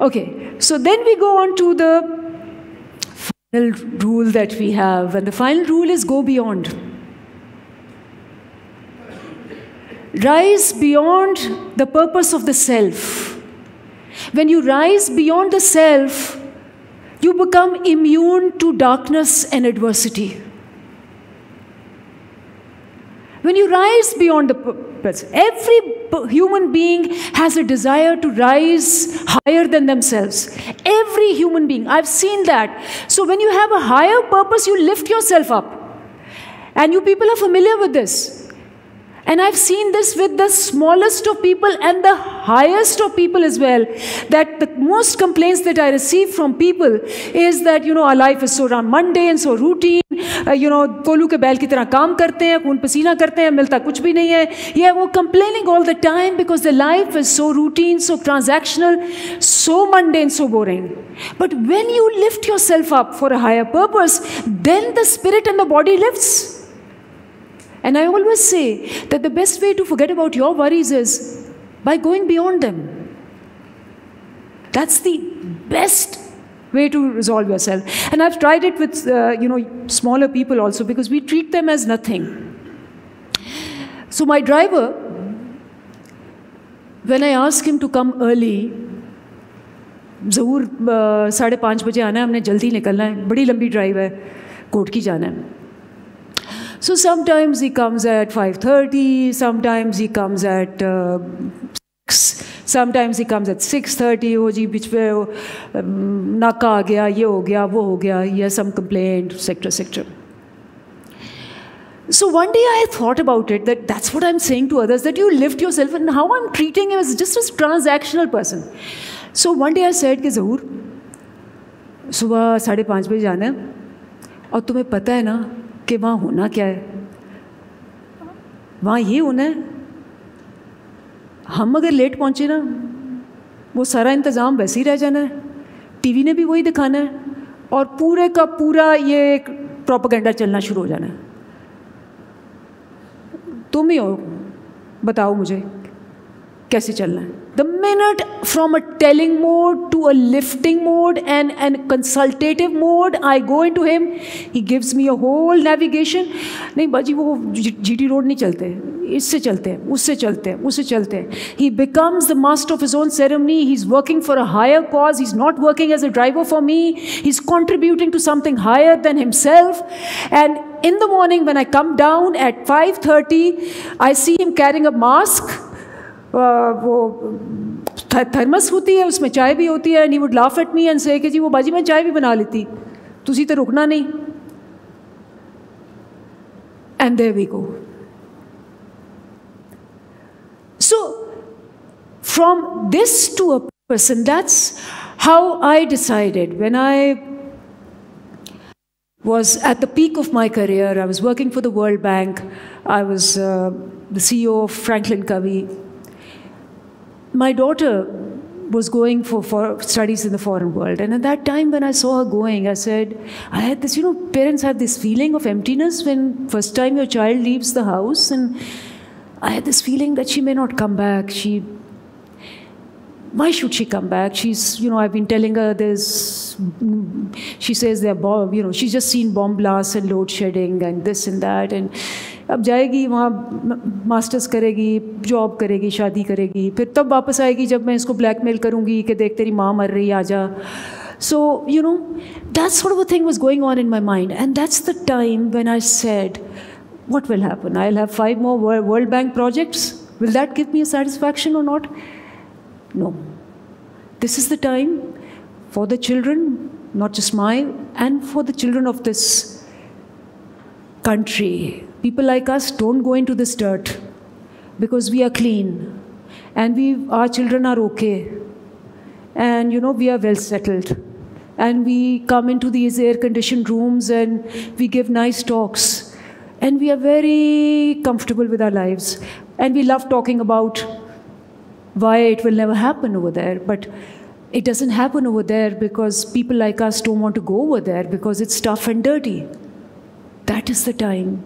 Okay, so then we go on to the final rule that we have, and the final rule is go beyond. Rise beyond the purpose of the self. When you rise beyond the self, you become immune to darkness and adversity. When you rise beyond the purpose, every human being has a desire to rise higher than themselves. Every human being, I've seen that. So when you have a higher purpose, you lift yourself up. And you people are familiar with this. And I've seen this with the smallest of people and the highest of people as well, that the most complaints that I receive from people is that, our life is so mundane, so routine, कोलू के बैल की तरह काम करते हैं, खून पसीना करते हैं, मिलता कुछ भी नहीं है. Yeah, we're complaining all the time because the life is so routine, so transactional, so mundane, so boring. But when you lift yourself up for a higher purpose, then the spirit and the body lifts. And I always say that the best way to forget about your worries is by going beyond them. That's the best way to resolve yourself. And I've tried it with, smaller people also, because we treat them as nothing. So my driver, when I ask him to come early, ज़रूर 5:30 बजे आना है, हमने जल्दी निकलना है, बड़ी लंबी ड्राइव है, कोटकी जाना है. So sometimes he comes at 5:30, sometimes he comes at 6, sometimes he comes at 6:30. Oh जी बीच पे नाका आ गया, ये हो गया, वो हो गया, he has some complaint, etc. So one day I thought about it, that's what I'm saying to others, that you lift yourself, and how I'm treating him as just a transactional person. So one day I said कि ज़हूर सुबह 5:30 बजे जाना है, और तुम्हें पता है ना कि वहाँ होना क्या है, वहाँ ये होना है, हम अगर लेट पहुँचे ना, वो सारा इंतज़ाम वैसे ही रह जाना है, टीवी ने भी वही दिखाना है, और पूरे का पूरा ये प्रोपेगेंडा चलना शुरू हो जाना है. तुम ही हो, बताओ मुझे कैसे चलना है. The minute from a telling mode to a lifting mode and consultative mode, I go into him, he gives me a whole navigation. नहीं बाजी वो GT रोड नहीं चलते, इससे चलते हैं, उससे चलते हैं, उससे चलते हैं. He becomes the master of his own ceremony. He's working for a higher cause. He's not working as a driver for me. He's contributing to something higher than himself. And in the morning when I come down at 5:30, I see him carrying a mask. वो thermos होती है, उसमें चाय भी होती है, and he would laugh at me and say कि जी वो बाजी मैं चाय भी बना लेती, तुसी तो रुकना नहीं. And there we go. So from this to a person, that's how I decided. When I was at the peak of my career, I was working for the World Bank, I was the CEO of Franklin Covey. My daughter was going for studies in the foreign world. And at that time when I saw her going, I said, I had this, parents have this feeling of emptiness when first time your child leaves the house. And I had this feeling that she may not come back. Why should she come back? She's, I've been telling her this, she says they're, she's just seen bomb blasts and load shedding and this and that. And अब जाएगी वहाँ masters करेगी, job करेगी, शादी करेगी, फिर तब वापस आएगी जब मैं इसको ब्लैकमेल करूँगी कि देख तेरी माँ मर रही, आ जा. So, that sort of a thing was going on in my mind. And that's the time when I said, what will happen? I'll have 5 more World Bank projects. Will that give me a satisfaction or not? No. This is the time for the children, not just mine, and for the children of this country. People like us don't go into this dirt because we are clean and our children are okay. And we are well settled. And we come into these air-conditioned rooms and we give nice talks. And we are very comfortable with our lives. And we love talking about why it will never happen over there. But it doesn't happen over there because people like us don't want to go over there because it's tough and dirty. That is the time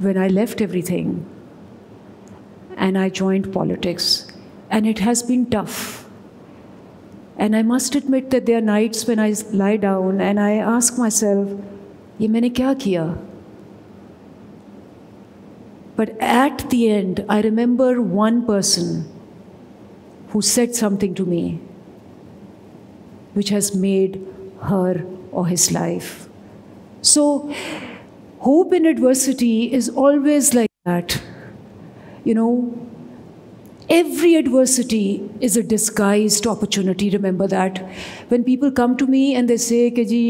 when I left everything and I joined politics. And it has been tough. And I must admit that there are nights when I lie down and I ask myself, ये मैंने क्या किया? But at the end, I remember one person who said something to me which has made her or his life. So, hope in adversity is always like that. You know, every adversity is a disguised opportunity. Remember that. When people come to me and they say कि जी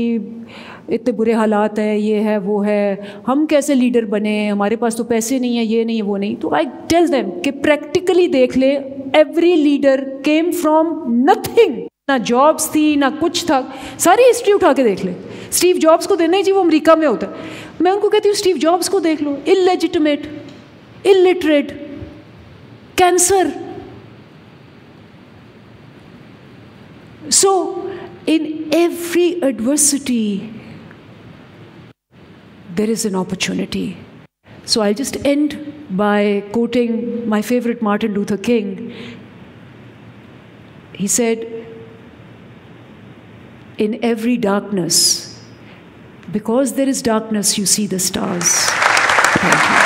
इतने बुरे हालात है, ये है, वो है, हम कैसे लीडर बने, हमारे पास तो पैसे नहीं है, ये नहीं है, वो नहीं, तो I tell them कि practically देख ले, every leader came from nothing. ना जॉब्स थी, ना कुछ था, सारी हिस्ट्री उठा के देख ले. स्टीव जॉब्स को देना ही जी, वो अमेरिका में होता है. मैं उनको कहती हूँ स्टीव जॉब्स को देख लो, illegitimate, illiterate, cancer. So, in every adversity, there is an opportunity. So I'll just end by quoting my favorite Martin Luther King. He said, in every darkness, because there is darkness, you see the stars. Thank you.